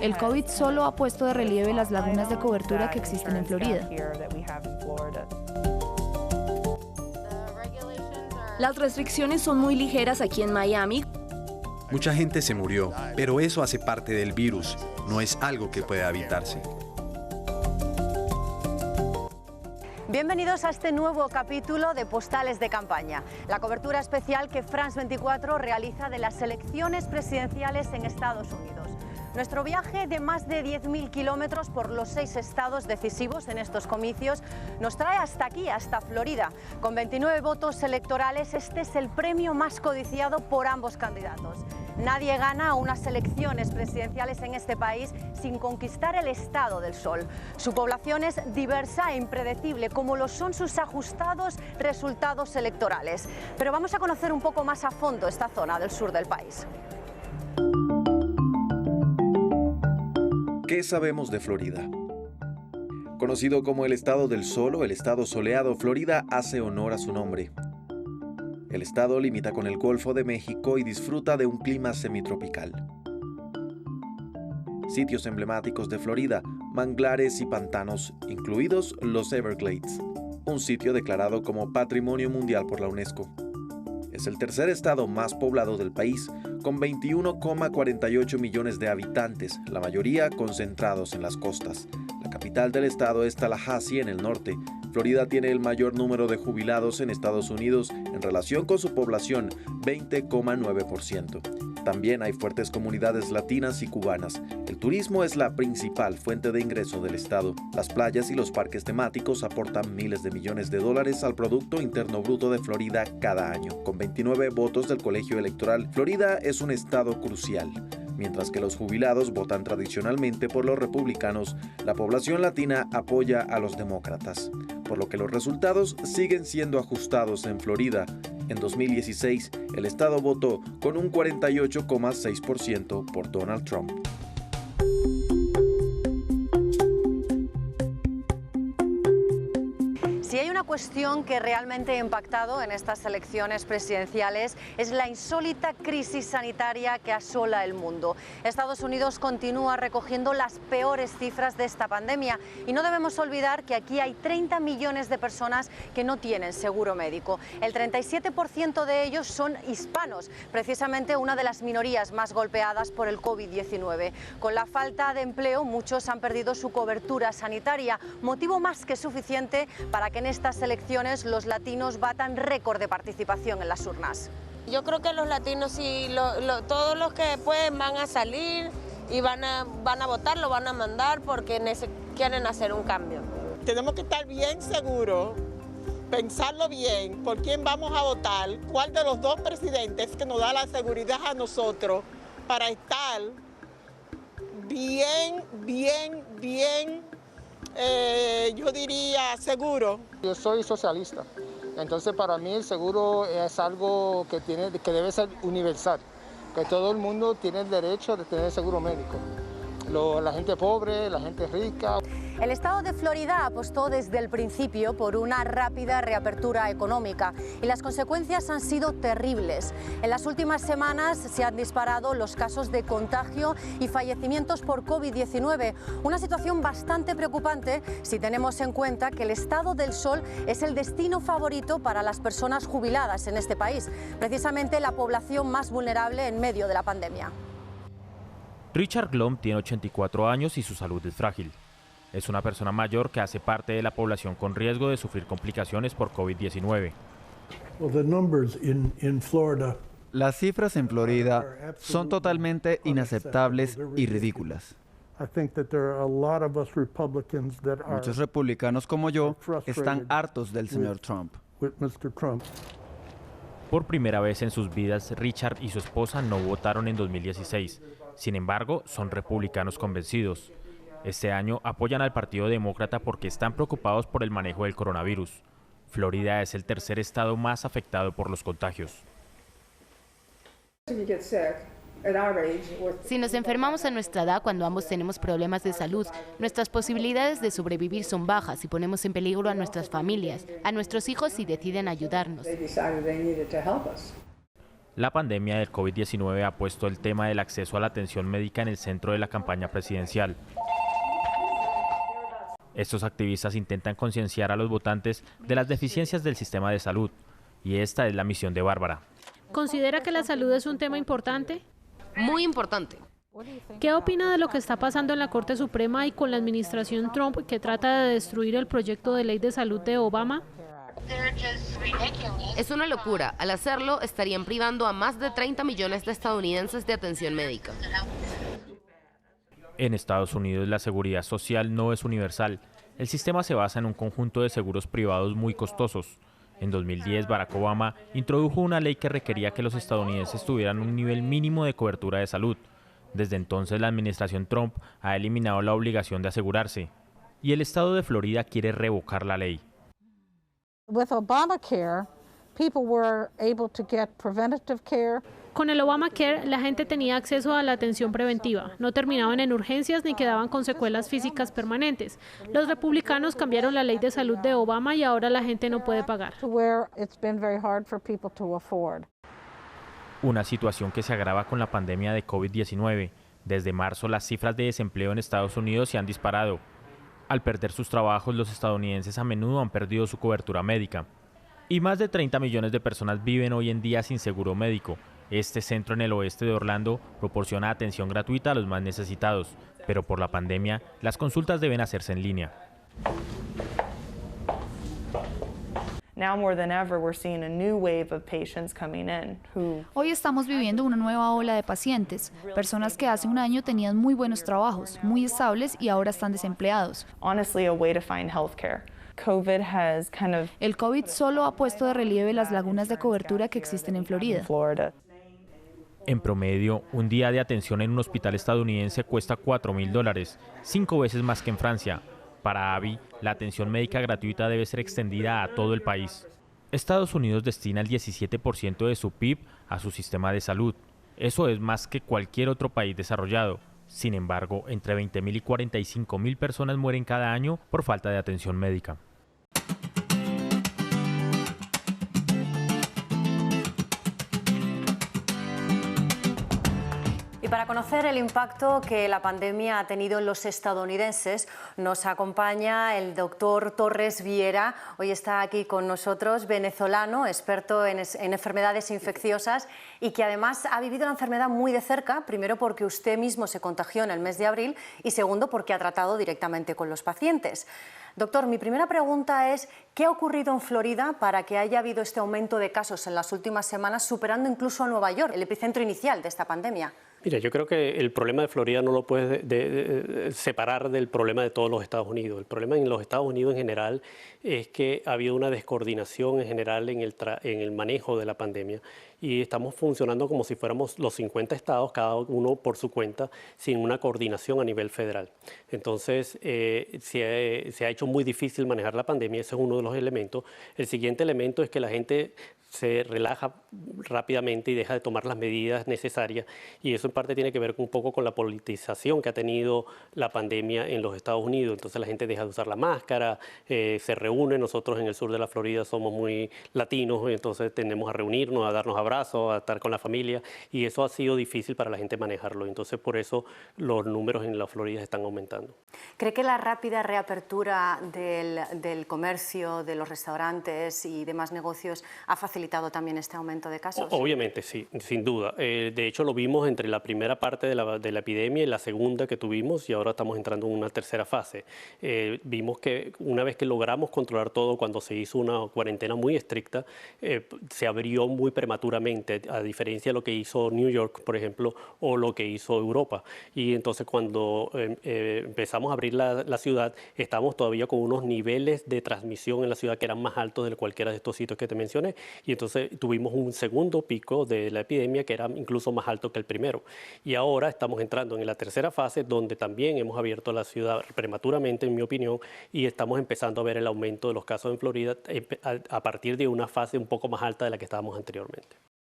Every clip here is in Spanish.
El COVID solo ha puesto de relieve las lagunas de cobertura que existen en Florida. Las restricciones son muy ligeras aquí en Miami. Mucha gente se murió, pero eso hace parte del virus, no es algo que pueda evitarse. Bienvenidos a este nuevo capítulo de Postales de Campaña, la cobertura especial que France 24 realiza de las elecciones presidenciales en Estados Unidos. Nuestro viaje de más de 10.000 kilómetros por los 6 estados decisivos en estos comicios nos trae hasta aquí, hasta Florida. Con 29 votos electorales, este es el premio más codiciado por ambos candidatos. Nadie gana unas elecciones presidenciales en este país sin conquistar el Estado del Sol. Su población es diversa e impredecible, como lo son sus ajustados resultados electorales. Pero vamos a conocer un poco más a fondo esta zona del sur del país. ¿Qué sabemos de Florida? Conocido como el Estado del Sol o el Estado Soleado, Florida hace honor a su nombre. El estado limita con el Golfo de México y disfruta de un clima semitropical. Sitios emblemáticos de Florida, manglares y pantanos, incluidos los Everglades, un sitio declarado como Patrimonio Mundial por la UNESCO. Es el tercer estado más poblado del país, con 21,48 millones de habitantes, la mayoría concentrados en las costas. La capital del estado es Tallahassee, en el norte. Florida tiene el mayor número de jubilados en Estados Unidos en relación con su población, 20,9%. También hay fuertes comunidades latinas y cubanas. El turismo es la principal fuente de ingreso del estado. Las playas y los parques temáticos aportan miles de millones de dólares al Producto Interno Bruto de Florida cada año. Con 29 votos del colegio electoral, Florida es un estado crucial. Mientras que los jubilados votan tradicionalmente por los republicanos, la población latina apoya a los demócratas, por lo que los resultados siguen siendo ajustados en Florida. En 2016, el estado votó con un 48,6% por Donald Trump. Si hay una cuestión que realmente ha impactado en estas elecciones presidenciales es la insólita crisis sanitaria que asola el mundo. Estados Unidos continúa recogiendo las peores cifras de esta pandemia y no debemos olvidar que aquí hay 30 millones de personas que no tienen seguro médico. El 37% de ellos son hispanos, precisamente una de las minorías más golpeadas por el COVID-19. Con la falta de empleo, muchos han perdido su cobertura sanitaria, motivo más que suficiente para que en estas elecciones los latinos batan récord de participación en las urnas. Yo creo que los latinos y todos los que pueden van a salir y van a votar, lo van a mandar porque quieren hacer un cambio. Tenemos que estar bien seguros, pensarlo bien, por quién vamos a votar, cuál de los dos presidentes que nos da la seguridad a nosotros para estar bien, yo diría seguro. Yo soy socialista, entonces para mí el seguro es algo que debe ser universal, que todo el mundo tiene el derecho de tener seguro médico. La gente pobre, la gente rica. El estado de Florida apostó desde el principio por una rápida reapertura económica y las consecuencias han sido terribles. En las últimas semanas se han disparado los casos de contagio y fallecimientos por COVID-19, una situación bastante preocupante si tenemos en cuenta que el Estado del Sol es el destino favorito para las personas jubiladas en este país, precisamente la población más vulnerable en medio de la pandemia. Richard Glom tiene 84 años y su salud es frágil. Es una persona mayor que hace parte de la población con riesgo de sufrir complicaciones por COVID-19. Las cifras en Florida son totalmente inaceptables y ridículas. Muchos republicanos como yo están hartos del señor Trump. Por primera vez en sus vidas, Richard y su esposa no votaron en 2016. Sin embargo, son republicanos convencidos. Este año apoyan al Partido Demócrata porque están preocupados por el manejo del coronavirus. Florida es el tercer estado más afectado por los contagios. Si nos enfermamos a nuestra edad cuando ambos tenemos problemas de salud, nuestras posibilidades de sobrevivir son bajas y ponemos en peligro a nuestras familias, a nuestros hijos si deciden ayudarnos. La pandemia del COVID-19 ha puesto el tema del acceso a la atención médica en el centro de la campaña presidencial. Estos activistas intentan concienciar a los votantes de las deficiencias del sistema de salud, y esta es la misión de Bárbara. ¿Considera que la salud es un tema importante? Muy importante. ¿Qué opina de lo que está pasando en la Corte Suprema y con la administración Trump, que trata de destruir el proyecto de ley de salud de Obama? Es una locura. Al hacerlo, estarían privando a más de 30 millones de estadounidenses de atención médica. En Estados Unidos, la seguridad social no es universal. El sistema se basa en un conjunto de seguros privados muy costosos. En 2010, Barack Obama introdujo una ley que requería que los estadounidenses tuvieran un nivel mínimo de cobertura de salud. Desde entonces, la administración Trump ha eliminado la obligación de asegurarse. Y el estado de Florida quiere revocar la ley. With Obamacare, people were able to get preventative care. Con el Obamacare, la gente tenía acceso a la atención preventiva. No terminaban en urgencias ni quedaban con secuelas físicas permanentes. Los republicanos cambiaron la ley de salud de Obama y ahora la gente no puede pagar. Una situación que se agrava con la pandemia de COVID-19. Desde marzo, las cifras de desempleo en Estados Unidos se han disparado. Al perder sus trabajos, los estadounidenses a menudo han perdido su cobertura médica. Y más de 30 millones de personas viven hoy en día sin seguro médico. Este centro en el oeste de Orlando proporciona atención gratuita a los más necesitados, pero por la pandemia, las consultas deben hacerse en línea. Hoy estamos viviendo una nueva ola de pacientes, personas que hace un año tenían muy buenos trabajos, muy estables y ahora están desempleados. El COVID solo ha puesto de relieve las lagunas de cobertura que existen en Florida. En promedio, un día de atención en un hospital estadounidense cuesta $4.000, 5 veces más que en Francia. Para Abby, la atención médica gratuita debe ser extendida a todo el país. Estados Unidos destina el 17% de su PIB a su sistema de salud. Eso es más que cualquier otro país desarrollado. Sin embargo, entre 20.000 y 45.000 personas mueren cada año por falta de atención médica. Y para conocer el impacto que la pandemia ha tenido en los estadounidenses, nos acompaña el doctor Torres Viera. Hoy está aquí con nosotros, venezolano, experto en enfermedades infecciosas y que además ha vivido la enfermedad muy de cerca, primero porque usted mismo se contagió en el mes de abril y segundo porque ha tratado directamente con los pacientes. Doctor, mi primera pregunta es, ¿qué ha ocurrido en Florida para que haya habido este aumento de casos en las últimas semanas, superando incluso a Nueva York, el epicentro inicial de esta pandemia? Mira, yo creo que el problema de Florida no lo puedes separar del problema de todos los Estados Unidos. El problema en los Estados Unidos en general es que ha habido una descoordinación en general en el manejo de la pandemia y estamos funcionando como si fuéramos los 50 estados, cada uno por su cuenta, sin una coordinación a nivel federal. Entonces, se ha hecho muy difícil manejar la pandemia, ese es uno de los elementos. El siguiente elemento es que la gente se relaja rápidamente y deja de tomar las medidas necesarias y eso en parte tiene que ver un poco con la politización que ha tenido la pandemia en los Estados Unidos. Entonces la gente deja de usar la máscara, se reúne. Nosotros en el sur de la Florida somos muy latinos, entonces tendemos a reunirnos, a darnos abrazos, a estar con la familia y eso ha sido difícil para la gente manejarlo. Entonces por eso los números en la Florida están aumentando. ¿Cree que la rápida reapertura del comercio, de los restaurantes y demás negocios ha facilitado también este aumento de casos? Obviamente, sí, sin duda. De hecho, lo vimos entre la primera parte de la epidemia y la segunda que tuvimos y ahora estamos entrando en una tercera fase. Vimos que una vez que logramos controlar todo, cuando se hizo una cuarentena muy estricta, se abrió muy prematuramente, a diferencia de lo que hizo New York, por ejemplo, o lo que hizo Europa. Y entonces cuando empezamos a abrir la ciudad, estábamos todavía con unos niveles de transmisión en la ciudad que eran más altos de cualquiera de estos sitios que te mencioné. Y entonces tuvimos un segundo pico de la epidemia que era incluso más alto que el primero. Y ahora estamos entrando en la tercera fase donde también hemos abierto la ciudad prematuramente, en mi opinión, y estamos empezando a ver el aumento de los casos en Florida a partir de una fase un poco más alta de la que estábamos anteriormente.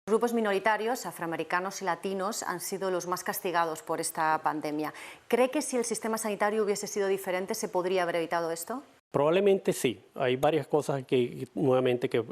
Grupos minoritarios, afroamericanos y latinos, han sido los más castigados por esta pandemia. ¿Cree que si el sistema sanitario hubiese sido diferente se podría haber evitado esto? Probablemente sí. Hay varias cosas que nuevamente que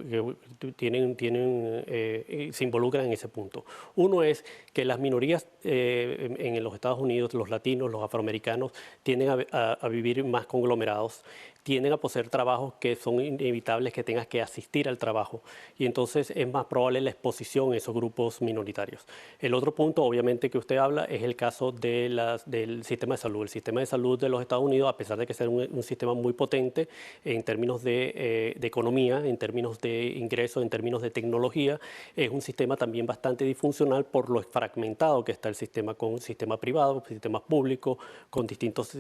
se involucran en ese punto. Uno es que las minorías en los Estados Unidos, los latinos, los afroamericanos, tienden a vivir más conglomerados, tienden a poseer trabajos que son inevitables que tengas que asistir al trabajo y entonces es más probable la exposición a esos grupos minoritarios. El otro punto, obviamente, que usted habla es el caso del sistema de salud. El sistema de salud de los Estados Unidos, a pesar de que sea un sistema muy potente en términos de economía, en términos de ingresos, en términos de tecnología, es un sistema también bastante disfuncional por lo fragmentado que está el sistema con sistema privado, sistemas públicos, con distintos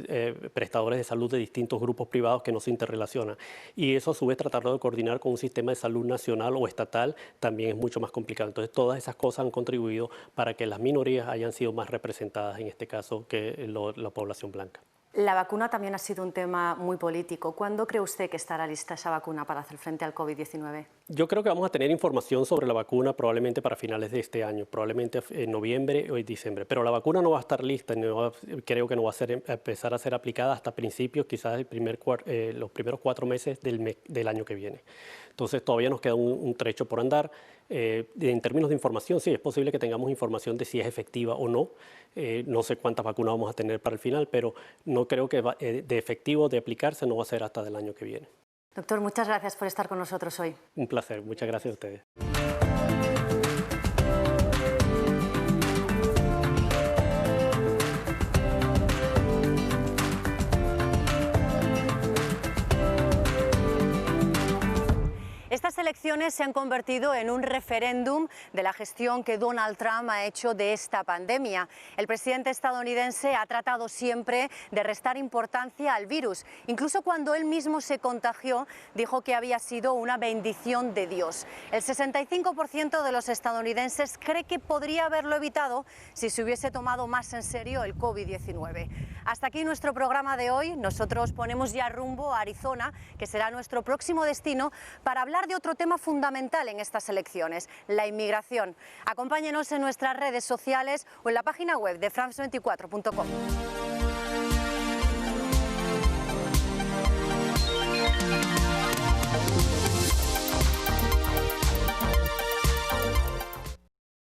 prestadores de salud de distintos grupos privados que no se interrelacionan. Y eso a su vez tratarlo de coordinar con un sistema de salud nacional o estatal también es mucho más complicado. Entonces todas esas cosas han contribuido para que las minorías hayan sido más representadas en este caso que la población blanca. La vacuna también ha sido un tema muy político. ¿Cuándo cree usted que estará lista esa vacuna para hacer frente al COVID-19? Yo creo que vamos a tener información sobre la vacuna probablemente para finales de este año, probablemente en noviembre o en diciembre, pero la vacuna no va a estar lista, creo que no va a empezar a ser aplicada hasta principios, quizás los primeros 4 meses del año que viene. Entonces todavía nos queda un trecho por andar. En términos de información, sí, es posible que tengamos información de si es efectiva o no. No sé cuántas vacunas vamos a tener para el final, pero no creo que de efectivo, de aplicarse, no va a ser hasta del año que viene. Doctor, muchas gracias por estar con nosotros hoy. Un placer, muchas gracias a ustedes. Estas elecciones se han convertido en un referéndum de la gestión que Donald Trump ha hecho de esta pandemia. El presidente estadounidense ha tratado siempre de restar importancia al virus. Incluso cuando él mismo se contagió, dijo que había sido una bendición de Dios. El 65% de los estadounidenses cree que podría haberlo evitado si se hubiese tomado más en serio el COVID-19. Hasta aquí nuestro programa de hoy. Nosotros ponemos ya rumbo a Arizona, que será nuestro próximo destino, para hablar de otro tema fundamental en estas elecciones, la inmigración. Acompáñenos en nuestras redes sociales o en la página web de france24.com.